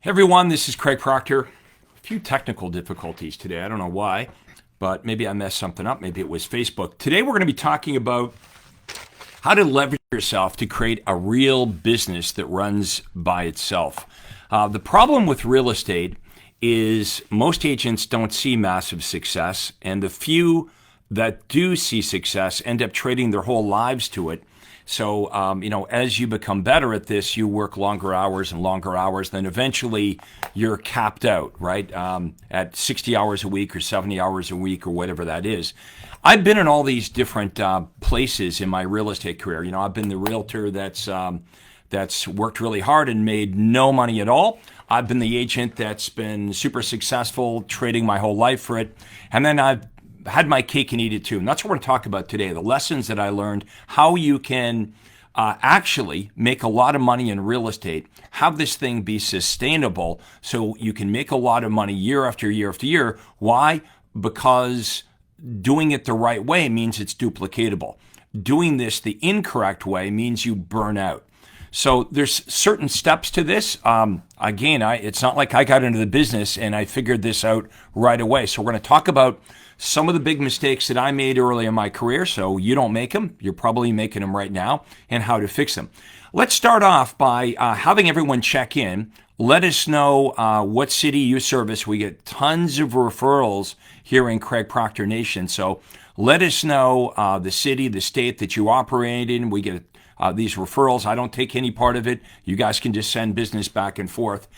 Hey everyone, this is Craig Proctor. A few technical difficulties today. I don't know why, but maybe I messed something up. Maybe it was Facebook. Today we're going to be talking about how to leverage yourself to create a real business that runs by itself. The problem with real estate is most agents don't see massive success, and the few that do see success end up trading their whole lives to it. So, as you become better at this, you work longer hours and longer hours, then eventually you're capped out, right? At 60 hours a week or 70 hours a week or whatever that is. I've been in all these different places in my real estate career. I've been the realtor that's worked really hard and made no money at all. I've been the agent that's been super successful, trading my whole life for it. And then I've had my cake and eat it too. And that's what we're going to talk about today, the lessons that I learned, how you can actually make a lot of money in real estate, have this thing be sustainable so you can make a lot of money year after year after year. Why? Because doing it the right way means it's duplicatable. Doing this the incorrect way means you burn out. So there's certain steps to this. It's not like I got into the business and I figured this out right away. So we're going to talk about some of the big mistakes that I made early in my career, so you don't make them. You're probably making them right now, and how to fix them. Let's start off by having everyone check in. Let us know what city you service. We get tons of referrals here in Craig Proctor Nation, so let us know the city, the state that you operate in. We get these referrals. I don't take any part of it. You guys can just send business back and forth.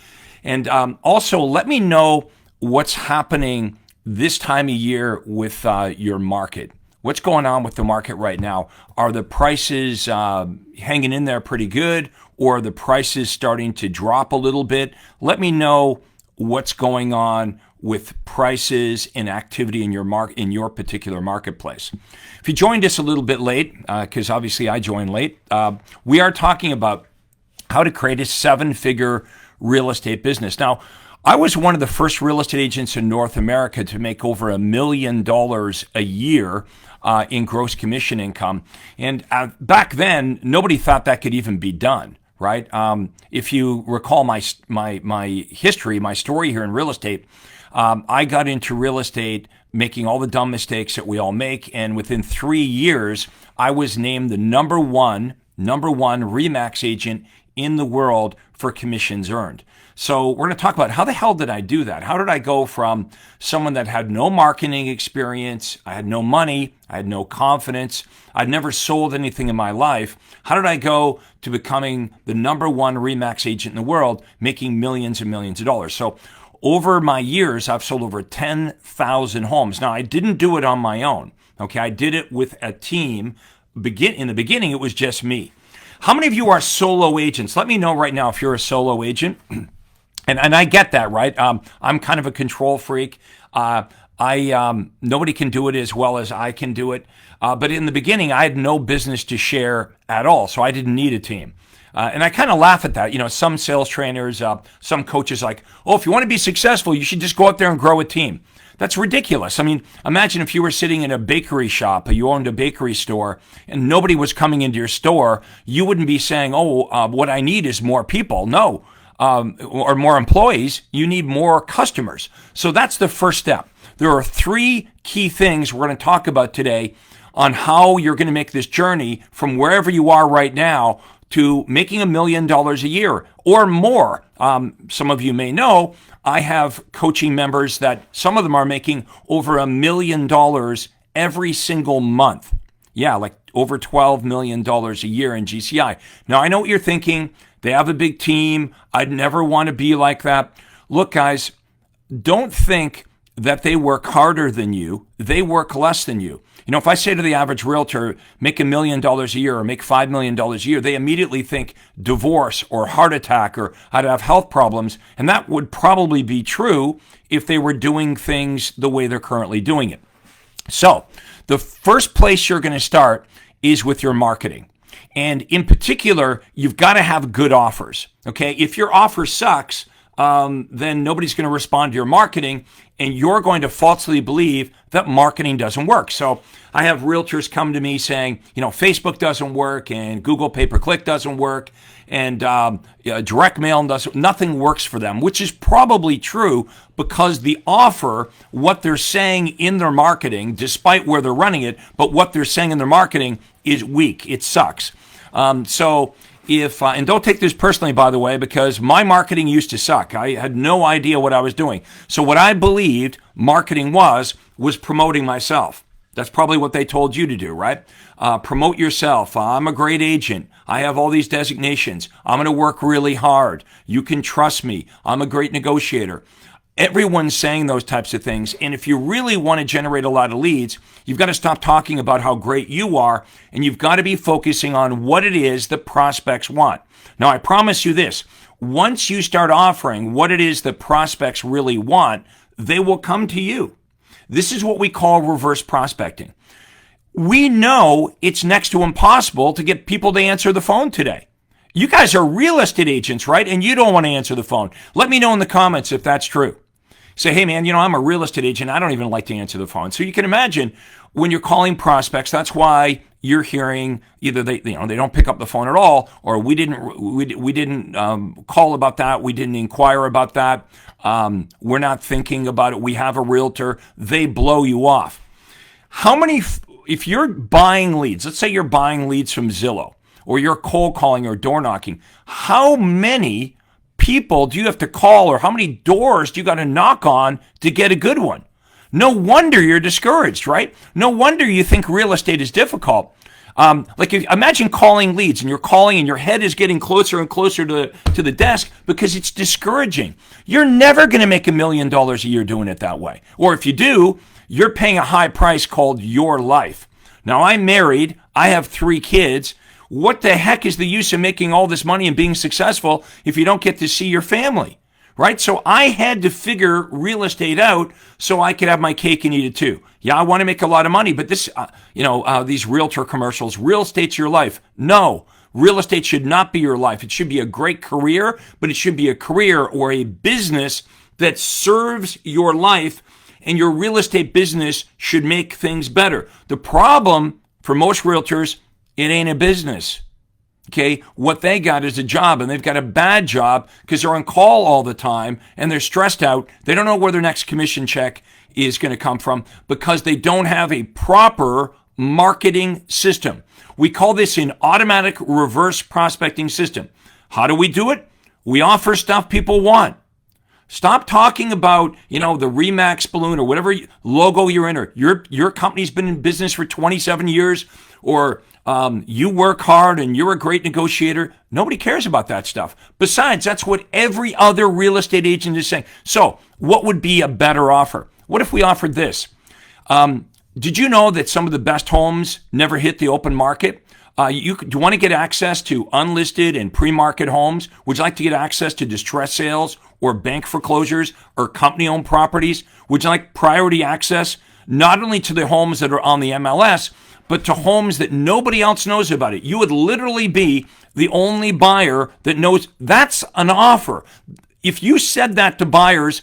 And also, let me know what's happening this time of year with your market. What's going on with the market right now? Are the prices hanging in there pretty good, or are the prices starting to drop a little bit? Let me know what's going on with prices and activity in your particular marketplace. If you joined us a little bit late, because obviously I joined late, we are talking about how to create a seven-figure real estate business. Now, I was one of the first real estate agents in North America to make over $1 million a year in gross commission income. And back then, nobody thought that could even be done, right? If you recall my history, my story here in real estate, I got into real estate making all the dumb mistakes that we all make. And within 3 years, I was named the number one RE/MAX agent in the world for commissions earned. So we're going to talk about how the hell did I do that? How did I go from someone that had no marketing experience, I had no money, I had no confidence, I'd never sold anything in my life. How did I go to becoming the number one RE/MAX agent in the world, making millions and millions of dollars? So over my years, I've sold over 10,000 homes. Now, I didn't do it on my own. Okay, I did it with a team. In the beginning, it was just me. How many of you are solo agents? Let me know right now if you're a solo agent. And I get that, right? I'm kind of a control freak. Nobody can do it as well as I can do it. But in the beginning, I had no business to share at all, so I didn't need a team. And I kind of laugh at that. Some sales trainers, some coaches like, oh, if you want to be successful, you should just go out there and grow a team. That's ridiculous. I mean, imagine if you were sitting in a bakery shop, or you owned a bakery store, and nobody was coming into your store. You wouldn't be saying, what I need is more people. No. Or more employees, you need more customers. So that's the first step. There are 3 key things we're going to talk about today on how you're going to make this journey from wherever you are right now to making $1 million a year or more. Some of you may know I have coaching members that some of them are making over $1 million every single month. Yeah, like over $12 million a year in GCI. Now, I know what you're thinking. They have a big team. I'd never want to be like that. Look, guys, don't think that they work harder than you. They work less than you. If I say to the average realtor, make $1 million a year or make $5 million a year, they immediately think divorce or heart attack or I'd have health problems. And that would probably be true if they were doing things the way they're currently doing it. So the first place you're going to start is with your marketing. And in particular, you've got to have good offers. Okay. If your offer sucks, then nobody's going to respond to your marketing, and you're going to falsely believe that marketing doesn't work. So I have realtors come to me saying, Facebook doesn't work, and Google pay-per-click doesn't work, and direct mail nothing works for them, which is probably true because the offer, what they're saying in their marketing, despite where they're running it, but what they're saying in their marketing is weak. It sucks. So if, and don't take this personally, by the way, because my marketing used to suck. I had no idea what I was doing. So what I believed marketing was promoting myself. That's probably what they told you to do, right? Promote yourself. I'm a great agent. I have all these designations. I'm going to work really hard. You can trust me. I'm a great negotiator. Everyone's saying those types of things. And if you really want to generate a lot of leads, you've got to stop talking about how great you are, and you've got to be focusing on what it is that prospects want. Now, I promise you this. Once you start offering what it is that prospects really want, they will come to you. This is what we call reverse prospecting. We know it's next to impossible to get people to answer the phone today. You guys are real estate agents, right? And you don't want to answer the phone. Let me know in the comments if that's true. Say, hey man, I'm a real estate agent. I don't even like to answer the phone. So you can imagine when you're calling prospects, that's why you're hearing either they don't pick up the phone at all, or we didn't call about that. We didn't inquire about that. We're not thinking about it. We have a realtor. They blow you off. If you're buying leads, let's say you're buying leads from Zillow, or you're cold calling or door knocking, how many people do you have to call, or how many doors do you got to knock on to get a good one? No wonder you're discouraged, right? No wonder you think real estate is difficult. Imagine calling leads, and you're calling and your head is getting closer and closer to the desk because it's discouraging. You're never going to make $1 million a year doing it that way. Or if you do, you're paying a high price called your life. Now, I'm married. I have 3 kids. What the heck is the use of making all this money and being successful if you don't get to see your family, right? So I had to figure real estate out so I could have my cake and eat it too. Yeah, I want to make a lot of money, but this, these realtor commercials, real estate's your life. No, real estate should not be your life. It should be a great career, but it should be a career or a business that serves your life, and your real estate business should make things better. The problem for most realtors, it ain't a business, okay? What they got is a job, and they've got a bad job because they're on call all the time, and they're stressed out. They don't know where their next commission check is going to come from because they don't have a proper marketing system. We call this an automatic reverse prospecting system. How do we do it? We offer stuff people want. Stop talking about, the Remax balloon or whatever logo you're in. Your company's been in business for 27 years, or you work hard and you're a great negotiator. Nobody cares about that stuff. Besides, that's what every other real estate agent is saying. So what would be a better offer? What if we offered this? Did you know that some of the best homes never hit the open market? Do you want to get access to unlisted and pre-market homes? Would you like to get access to distress sales or bank foreclosures or company-owned properties? Would you like priority access not only to the homes that are on the MLS, but to homes that nobody else knows about it? You would literally be the only buyer that knows. That's an offer. If you said that to buyers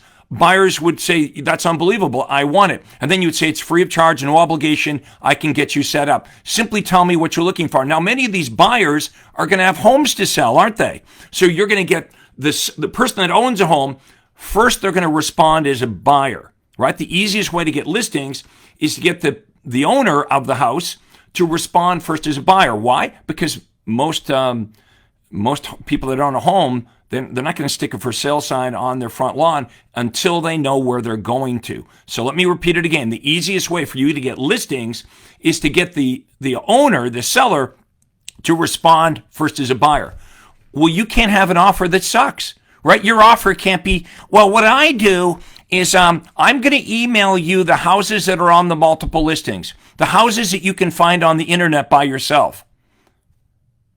would say, that's unbelievable, I want it. And then you would say, it's free of charge, no obligation, I can get you set up. Simply tell me what you're looking for. Now, many of these buyers are going to have homes to sell, aren't they? So you're going to get the person that owns a home, first they're going to respond as a buyer, right? The easiest way to get listings is to get the owner of the house to respond first as a buyer. Why? Because most people that own a home, they're not going to stick a for sale sign on their front lawn until they know where they're going to. So let me repeat it again. The easiest way for you to get listings is to get the owner, the seller, to respond first as a buyer. Well, you can't have an offer that sucks, right? Your offer can't be, well, what I do is I'm going to email you the houses that are on the multiple listings, the houses that you can find on the internet by yourself.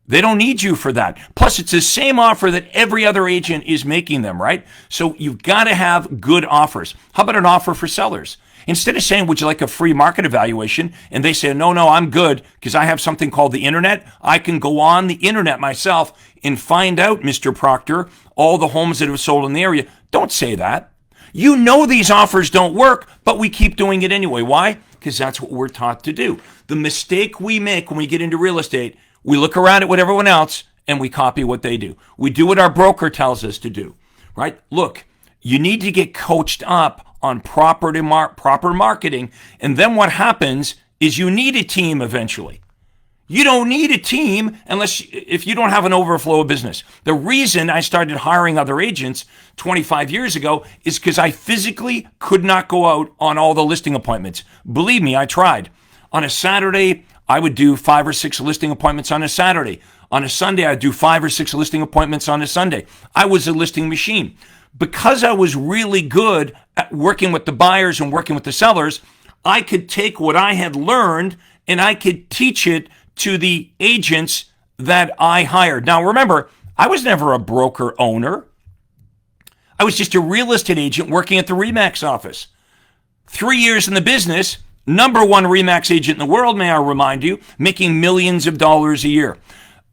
They don't need you for that. Plus, it's the same offer that every other agent is making them, right? So you've got to have good offers. How about an offer for sellers? Instead of saying, would you like a free market evaluation? And they say, no, I'm good because I have something called the internet. I can go on the internet myself and find out, Mr. Proctor, all the homes that have sold in the area. Don't say that. You know these offers don't work, but we keep doing it anyway. Why? Because that's what we're taught to do. The mistake we make when we get into real estate, we look around at what everyone else and we copy what they do. We do what our broker tells us to do, right? Look, you need to get coached up on proper marketing. And then what happens is you need a team eventually. You don't need a team if you don't have an overflow of business. The reason I started hiring other agents 25 years ago is because I physically could not go out on all the listing appointments. Believe me, I tried. On a Saturday, I would do 5 or 6 listing appointments on a Saturday. On a Sunday, I'd do 5 or 6 listing appointments on a Sunday. I was a listing machine. Because I was really good at working with the buyers and working with the sellers, I could take what I had learned and I could teach it to the agents that I hired. Now, remember, I was never a broker owner. I was just a real estate agent working at the RE/MAX office. 3 years in the business, number one RE/MAX agent in the world, may I remind you, making millions of dollars a year.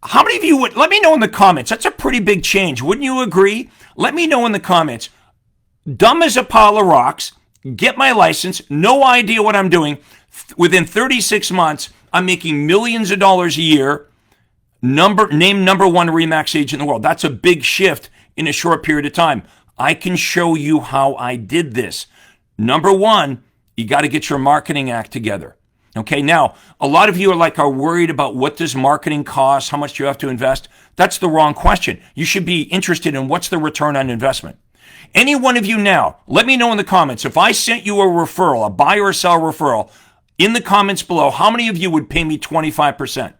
How many of you would, let me know in the comments. That's a pretty big change. Wouldn't you agree? Let me know in the comments. Dumb as a pile of rocks, get my license, no idea what I'm doing. Within 36 months, I'm making millions of dollars a year. Named number one RE/MAX agent in the world. That's a big shift in a short period of time. I can show you how I did this. Number one, you got to get your marketing act together. Okay, now, a lot of you are worried about what does marketing cost, how much do you have to invest? That's the wrong question. You should be interested in what's the return on investment. Any one of you now, let me know in the comments, if I sent you a referral, a buy or sell referral, in the comments below, how many of you would pay me 25%?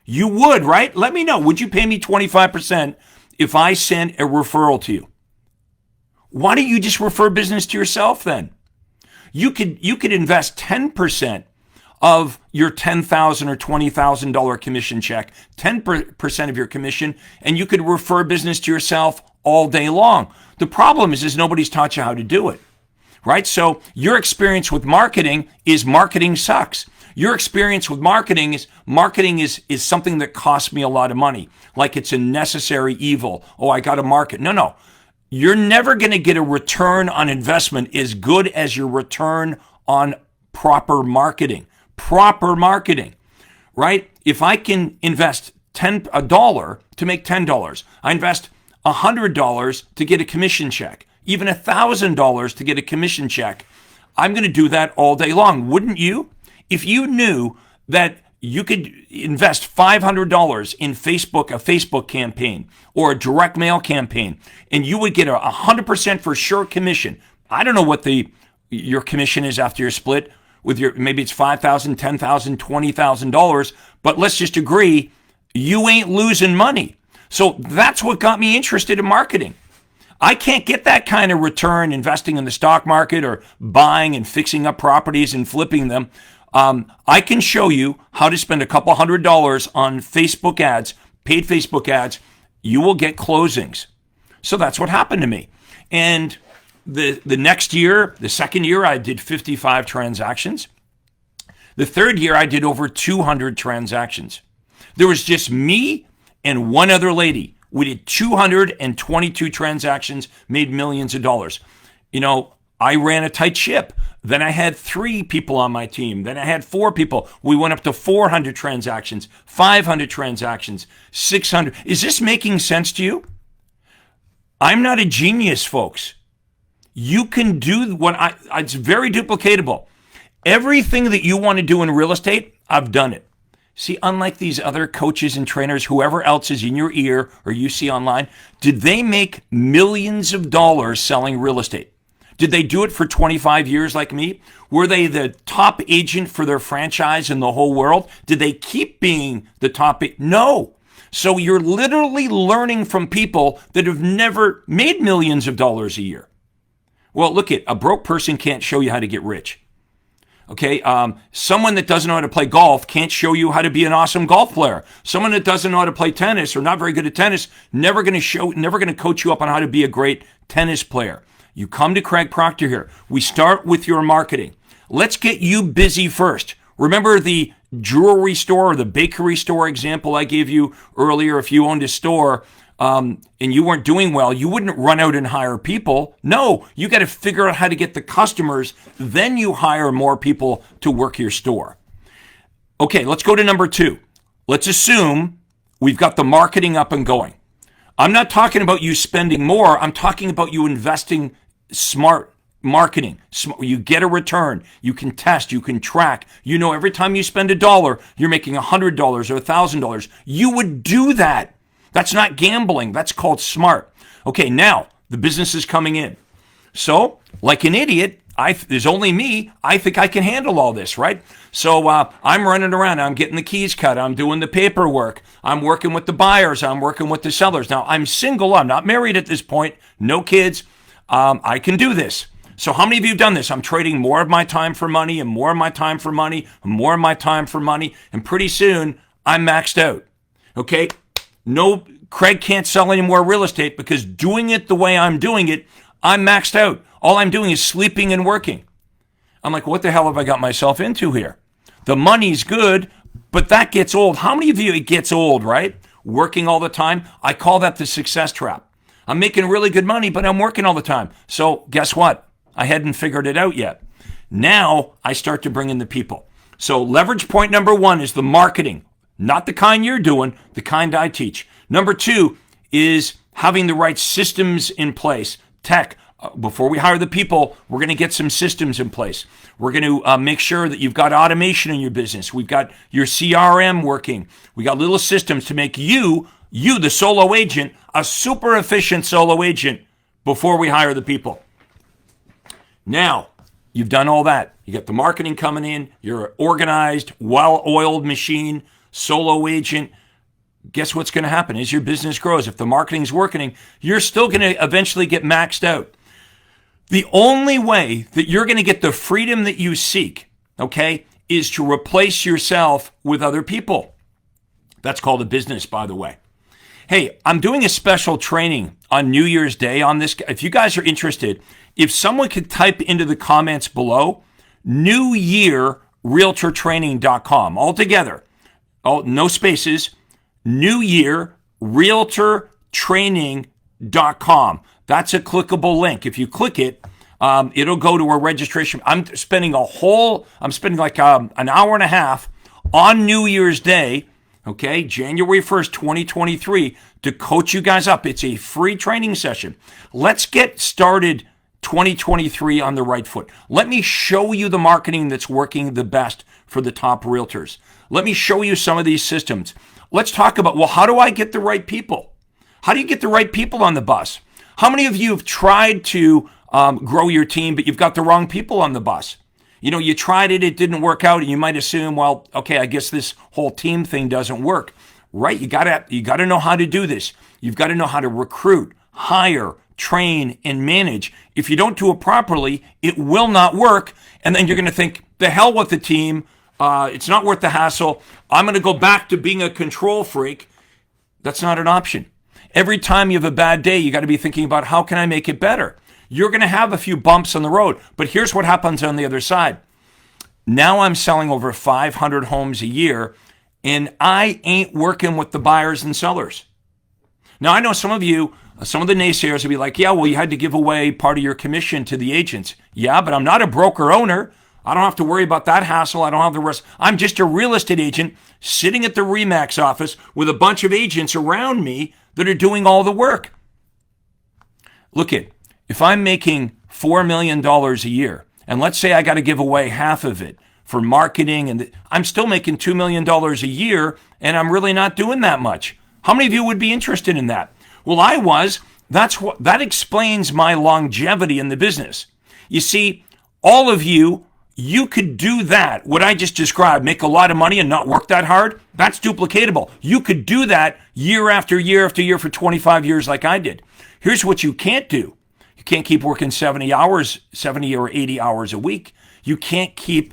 You would, right? Let me know. Would you pay me 25% if I sent a referral to you? Why don't you just refer business to yourself then? You could invest 10% of your $10,000 or $20,000 commission check, 10% of your commission, and you could refer business to yourself all day long. The problem is nobody's taught you how to do it, right? So your experience with marketing sucks. Your experience with marketing is something that costs me a lot of money, like it's a necessary evil. Oh, I got to market. No. You're never going to get a return on investment as good as your return on proper marketing. Proper marketing, right? If I can invest $1 to make $10, I invest $100 to get a commission check, even $1,000 to get a commission check, I'm going to do that all day long, wouldn't you? If you knew that you could invest $500 in a Facebook campaign or a direct mail campaign, and you would get a 100% for sure commission. I don't know what your commission is after your split. Maybe it's $5,000, $10,000, $20,000, but let's just agree, you ain't losing money. So that's what got me interested in marketing. I can't get that kind of return investing in the stock market or buying and fixing up properties and flipping them. I can show you how to spend a couple $100 on Facebook ads, paid Facebook ads. You will get closings. So that's what happened to me. And the next year, the second year, I did 55 transactions. The third year, I did over 200 transactions. There was just me and one other lady. We did 222 transactions, made millions of dollars. I ran a tight ship. Then I had 3 people on my team. Then I had 4 people. We went up to 400 transactions, 500 transactions, 600. Is this making sense to you? I'm not a genius, folks. You can do it's very duplicatable. Everything that you want to do in real estate, I've done it. See, unlike these other coaches and trainers, whoever else is in your ear or you see online, did they make millions of dollars selling real estate? Did they do it for 25 years like me? Were they the top agent for their franchise in the whole world? Did they keep being the top? No. So you're literally learning from people that have never made millions of dollars a year. Well, look, a broke person can't show you how to get rich. Okay, someone that doesn't know how to play golf can't show you how to be an awesome golf player. Someone that doesn't know how to play tennis or not very good at tennis, never going to coach you up on how to be a great tennis player. You come to Craig Proctor here. We start with your marketing. Let's get you busy first. Remember the jewelry store or the bakery store example I gave you earlier? If you owned a store and you weren't doing well, you wouldn't run out and hire people. No, you got to figure out how to get the customers. Then you hire more people to work your store. Okay, let's go to number 2. Let's assume we've got the marketing up and going. I'm not talking about you spending more. I'm talking about you investing smart marketing. You get a return. You can test. You can track. You know every time you spend $1, you're making $100 or $1,000. You would do that. That's not gambling. That's called smart. Okay, now the business is coming in. So, like an idiot, there's only me. I think I can handle all this, right? So I'm running around. I'm getting the keys cut. I'm doing the paperwork. I'm working with the buyers. I'm working with the sellers. Now, I'm single. I'm not married at this point. No kids. I can do this. So how many of you have done this? I'm trading more of my time for money and more of my time for money and more of my time for money. And pretty soon, I'm maxed out. Okay? No, Craig can't sell any more real estate because doing it the way I'm doing it, I'm maxed out. All I'm doing is sleeping and working. I'm like, what the hell have I got myself into here? The money's good, but that gets old. How many of you, it gets old, right? Working all the time. I call that the success trap. I'm making really good money, but I'm working all the time. So guess what? I hadn't figured it out yet. Now I start to bring in the people. So leverage point number 1 is the marketing. Not the kind you're doing, the kind I teach. Number 2 is having the right systems in place. Tech. Before we hire the people, we're going to get some systems in place. We're going to make sure that you've got automation in your business. We've got your CRM working. We got little systems to make you, the solo agent, a super efficient solo agent before we hire the people. Now, you've done all that. You got the marketing coming in. You're an organized, well-oiled machine. Solo agent. Guess what's going to happen as your business grows? If the marketing's working, you're still going to eventually get maxed out. The only way that you're going to get the freedom that you seek, okay, is to replace yourself with other people. That's called a business, by the way. Hey, I'm doing a special training on New Year's Day on this. If you guys are interested, if someone could type into the comments below, newyearrealtortraining.com, all together. Oh, no spaces, newyearrealtortraining.com. That's a clickable link. If you click it, it'll go to a registration. I'm spending like an hour and a half on New Year's Day, okay, January 1st, 2023, to coach you guys up. It's a free training session. Let's get started 2023 on the right foot. Let me show you the marketing that's working the best for the top realtors. Let me show you some of these systems. Let's talk about, well, how do I get the right people? How do you get the right people on the bus? How many of you have tried to grow your team, but you've got the wrong people on the bus? You know, you tried it, it didn't work out, and you might assume, well, okay, I guess this whole team thing doesn't work, right? You gotta know how to do this. You've got to know how to recruit, hire, train, and manage. If you don't do it properly, it will not work, and then you're going to think, the hell with the team. It's not worth the hassle. I'm going to go back to being a control freak. That's not an option. Every time you have a bad day, you got to be thinking about how can I make it better? You're going to have a few bumps on the road, but here's what happens on the other side. Now I'm selling over 500 homes a year, and I ain't working with the buyers and sellers. Now, I know some of you, some of the naysayers will be like, yeah, well, you had to give away part of your commission to the agents. Yeah, but I'm not a broker owner. I don't have to worry about that hassle. I don't have the rest. I'm just a real estate agent sitting at the RE/MAX office with a bunch of agents around me that are doing all the work. Look if I'm making $4 million a year, and let's say I got to give away half of it for marketing, and I'm still making $2 million a year, and I'm really not doing that much. How many of you would be interested in that? Well, I was. That explains my longevity in the business. You see, all of you could do that, what I just described, make a lot of money and not work that hard. That's duplicatable. You could do that year after year after year for 25 years like I did. Here's what you can't do. You can't keep working 70 or 80 hours a week. You can't keep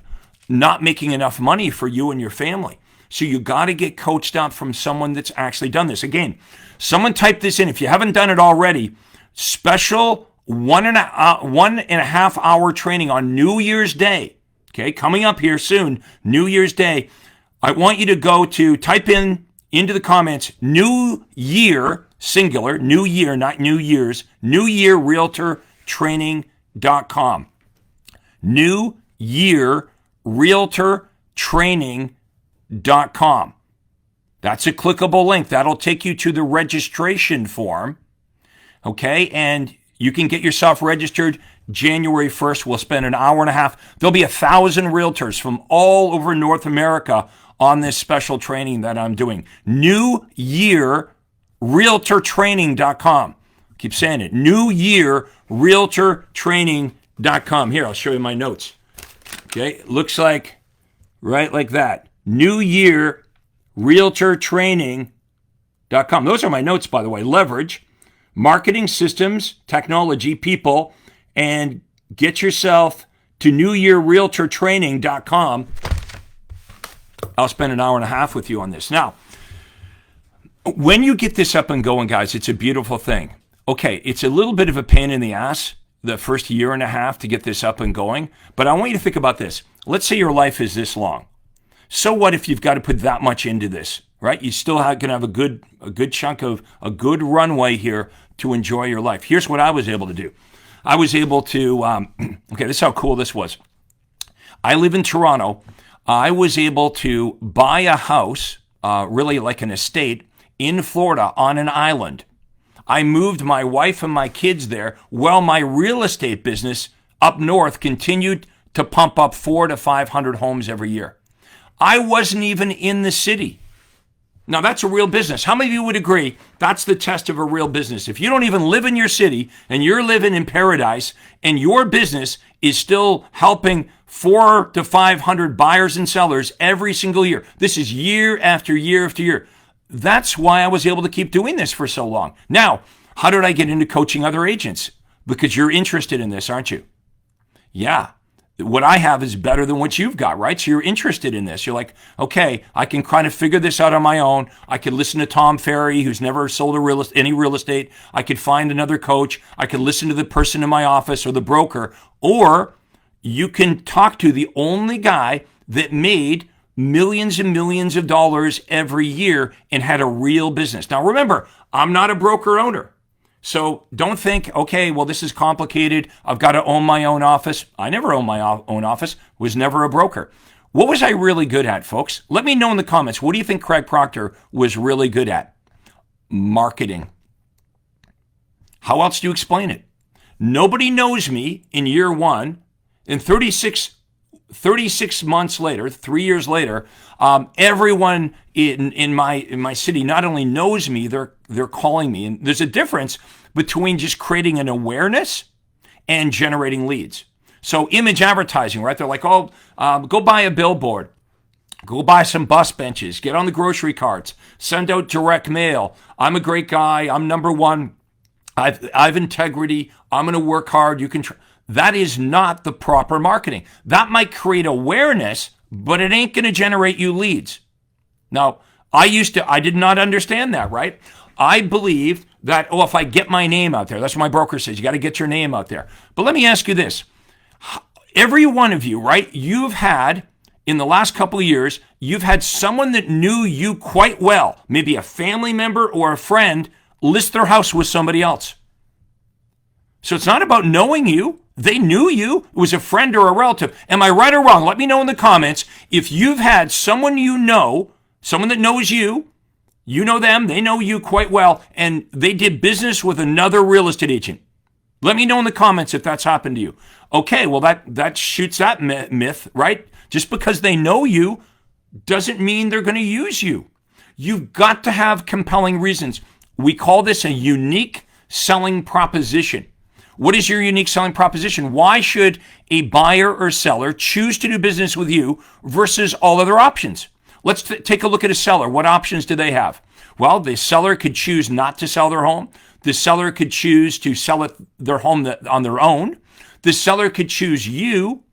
not making enough money for you and your family. So you got to get coached up from someone that's actually done this. Again, someone type this in. If you haven't done it already, special 1.5 hour training on New Year's Day. Okay, coming up here soon, New Year's Day. I want you to go to type into the comments, New Year, singular, New Year, not New Year's, New Year Realtor Training.com. New Year Realtor Training.com. That's a clickable link. That'll take you to the registration form. Okay, and you can get yourself registered January 1st. We'll spend an hour and a half. There'll be 1,000 realtors from all over North America on this special training that I'm doing. New Year Realtor Training.com. Keep saying it. New Year Realtor Training.com. Here, I'll show you my notes. Okay, it looks like right like that. New Year Realtor Training.com. Those are my notes, by the way. Leverage, marketing systems, technology, people, and get yourself to newyearrealtortraining.com. I'll spend an hour and a half with you on this. Now, when you get this up and going, guys, it's a beautiful thing. Okay, it's a little bit of a pain in the ass the first year and a half to get this up and going, but I want you to think about this. Let's say your life is this long. So what if you've got to put that much into this, right? You still going to have a good chunk of a good runway here to enjoy your life. Here's what I was able to do. I was able to, okay, this is how cool this was. I live in Toronto. I was able to buy a house, really like an estate, in Florida on an island. I moved my wife and my kids there while my real estate business up north continued to pump up 400 to 500 homes every year. I wasn't even in the city. Now, that's a real business. How many of you would agree that's the test of a real business? If you don't even live in your city and you're living in paradise and your business is still helping 400 to 500 buyers and sellers every single year, this is year after year after year. That's why I was able to keep doing this for so long. Now, how did I get into coaching other agents? Because you're interested in this, aren't you? Yeah. What I have is better than what you've got, right? So you're interested in this. You're like, okay, I can kind of figure this out on my own. I could listen to Tom Ferry, who's never sold any real estate. I could find another coach. I could listen to the person in my office or the broker. Or you can talk to the only guy that made millions and millions of dollars every year and had a real business. Now, remember, I'm not a broker owner. So don't think, okay, well, this is complicated. I've got to own my own office. I never owned my own office, was never a broker. What was I really good at, folks? Let me know in the comments. What do you think Craig Proctor was really good at? Marketing. How else do you explain it? Nobody knows me in year one. In 36 months later, 3 years later, everyone in my city not only knows me, they're calling me. And there's a difference between just creating an awareness and generating leads. So image advertising, right? They're like, oh, go buy a billboard. Go buy some bus benches. Get on the grocery carts. Send out direct mail. I'm a great guy. I'm number one. I've integrity. I'm going to work hard. You can That is not the proper marketing. That might create awareness, but it ain't going to generate you leads. Now, I did not understand that, right? I believed that, if I get my name out there, that's what my broker says, you got to get your name out there. But let me ask you this. Every one of you, right, you've had, in the last couple of years, you've had someone that knew you quite well, maybe a family member or a friend, list their house with somebody else. So it's not about knowing you. They knew you. It was a friend or a relative. Am I right or wrong? Let me know in the comments if you've had someone you know, someone that knows you, you know them, they know you quite well, and they did business with another real estate agent. Let me know in the comments if that's happened to you. Okay, well, that shoots that myth, right? Just because they know you doesn't mean they're going to use you. You've got to have compelling reasons. We call this a unique selling proposition. What is your unique selling proposition? Why should a buyer or seller choose to do business with you versus all other options? Let's take a look at a seller. What options do they have? Well, the seller could choose not to sell their home. The seller could choose to sell their home on their own. The seller could choose you,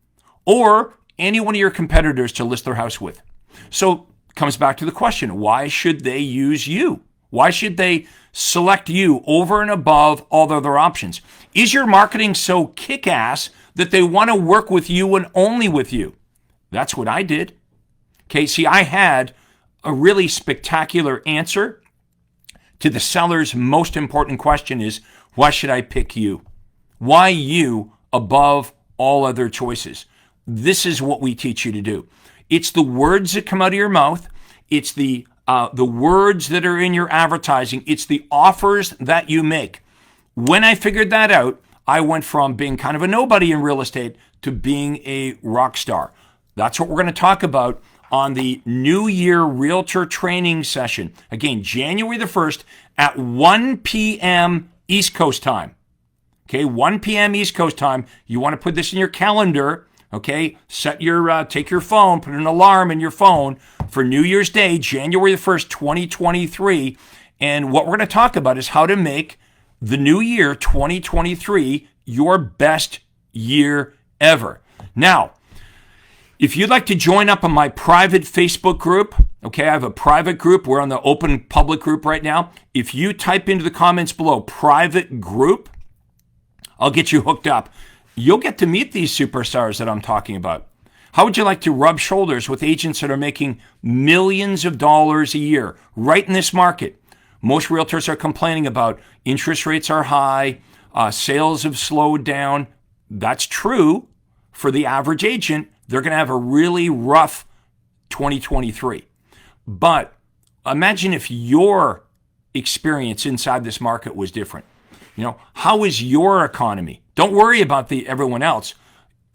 or any one of your competitors to list their house with. So it comes back to the question, why should they use you? Why should they select you over and above all the other options? Is your marketing so kick-ass that they want to work with you and only with you? That's what I did. Okay, see, I had a really spectacular answer to the seller's most important question is, why should I pick you? Why you above all other choices? This is what we teach you to do. It's the words that come out of your mouth. It's the words that are in your advertising. It's the offers that you make. When I figured that out, I went from being kind of a nobody in real estate to being a rock star. That's what we're going to talk about on the New Year Realtor Training Session. Again, January the 1st at 1 p.m. East Coast time. Okay, 1 p.m. East Coast time. You want to put this in your calendar. Okay, take your phone, put an alarm in your phone for New Year's Day, January the 1st, 2023. And what we're going to talk about is how to make the new year, 2023, your best year ever. Now, if you'd like to join up on my private Facebook group, okay, I have a private group. We're on the open public group right now. If you type into the comments below, private group, I'll get you hooked up. You'll get to meet these superstars that I'm talking about. How would you like to rub shoulders with agents that are making millions of dollars a year right in this market? Most realtors are complaining about interest rates are high, sales have slowed down. That's true for the average agent. They're going to have a really rough 2023. But imagine if your experience inside this market was different. How is your economy? Don't worry about everyone else.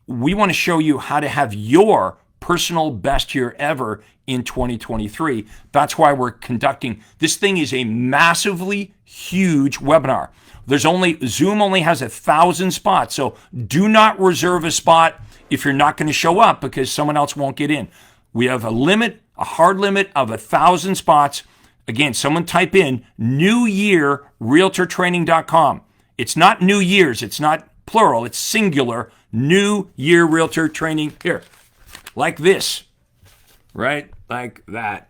We want to show you how to have your personal best year ever in 2023. That's why we're conducting this thing is a massively huge webinar. Zoom only has 1,000 spots. So do not reserve a spot if you're not going to show up because someone else won't get in. We have a hard limit of 1,000 spots. Again, someone type in newyearrealtortraining.com. It's not New Year's. It's not plural. It's singular. New Year Realtor Training. Here, like this, right? Like that.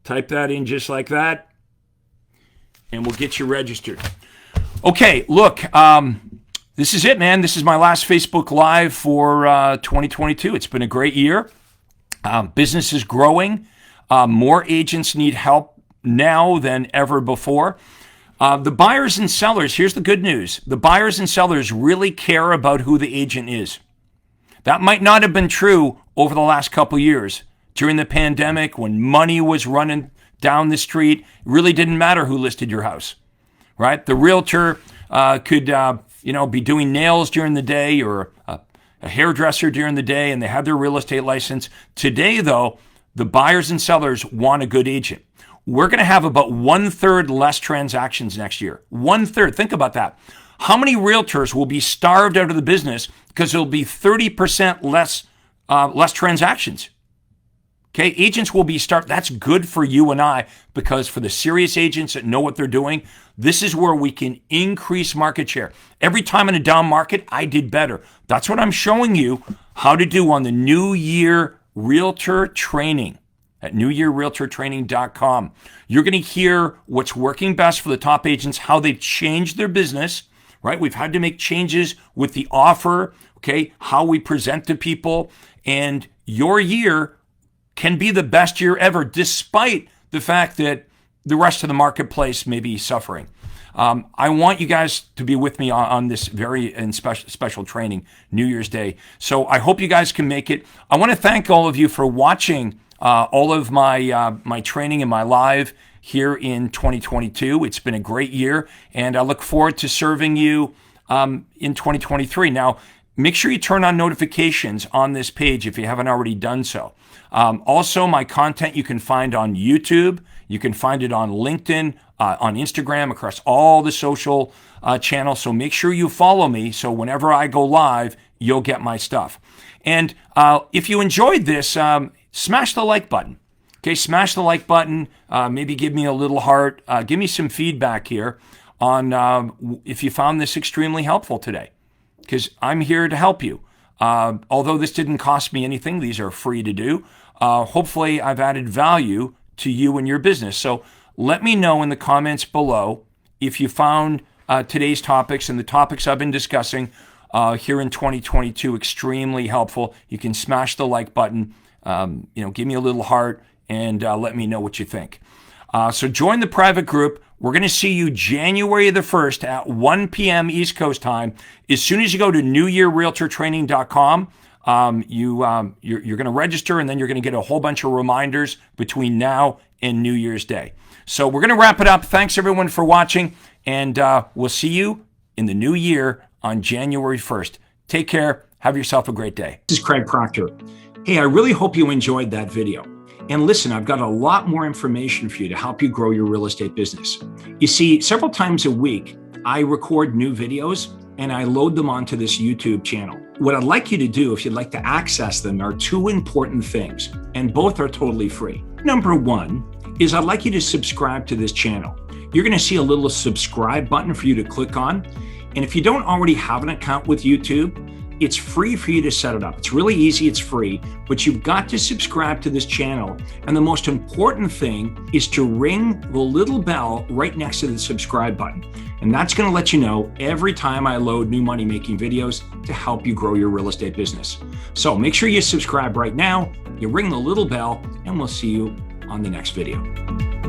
Type that in just like that, and we'll get you registered. Okay, look, this is it, man. This is my last Facebook Live for 2022. It's been a great year. Business is growing. More agents need help now than ever before. The buyers and sellers, here's the good news. The buyers and sellers really care about who the agent is. That might not have been true over the last couple years. During the pandemic, when money was running down the street, it really didn't matter who listed your house, right? The realtor could be doing nails during the day or a hairdresser during the day, and they had their real estate license. Today, though, the buyers and sellers want a good agent. We're going to have about 1/3 less transactions next year. 1/3. Think about that. How many realtors will be starved out of the business because there'll be 30% less transactions? Okay, agents will be starved. That's good for you and I because for the serious agents that know what they're doing, this is where we can increase market share. Every time in a down market, I did better. That's what I'm showing you how to do on the New Year Realtor Training at newyearrealtortraining.com. You're going to hear what's working best for the top agents, how they've changed their business, right? We've had to make changes with the offer, okay, how we present to people, and your year can be the best year ever, despite the fact that the rest of the marketplace may be suffering. I want you guys to be with me on this very special training, New Year's Day. So I hope you guys can make it. I want to thank all of you for watching all of my training and my live here in 2022. It's been a great year, and I look forward to serving you in 2023. Now, make sure you turn on notifications on this page if you haven't already done so. Also, my content you can find on YouTube. You can find it on LinkedIn, on Instagram, across all the social channels. So make sure you follow me so whenever I go live, you'll get my stuff. And if you enjoyed this, smash the like button. Okay, smash the like button. Maybe give me a little heart. Give me some feedback here on if you found this extremely helpful today, because I'm here to help you. Although this didn't cost me anything, these are free to do. Hopefully I've added value to you and your business. So let me know in the comments below if you found today's topics and the topics I've been discussing here in 2022 extremely helpful. You can smash the like button, give me a little heart, and let me know what you think. So join the private group. We're going to see you January the 1st at 1 p.m. East Coast time. As soon as you go to newyearrealtortraining.com, you're going to register, and then you're going to get a whole bunch of reminders between now and New Year's Day. So we're going to wrap it up. Thanks, everyone, for watching, and we'll see you in the new year on January 1st. Take care. Have yourself a great day. This is Craig Proctor. Hey, I really hope you enjoyed that video. And listen, I've got a lot more information for you to help you grow your real estate business. You see, several times a week, I record new videos and I load them onto this YouTube channel. What I'd like you to do, if you'd like to access them, are two important things, and both are totally free. Number one is I'd like you to subscribe to this channel. You're going to see a little subscribe button for you to click on. And if you don't already have an account with YouTube, it's free for you to set it up. It's really easy, it's free, but you've got to subscribe to this channel. And the most important thing is to ring the little bell right next to the subscribe button. And that's going to let you know every time I load new money-making videos to help you grow your real estate business. So make sure you subscribe right now, you ring the little bell, and we'll see you on the next video.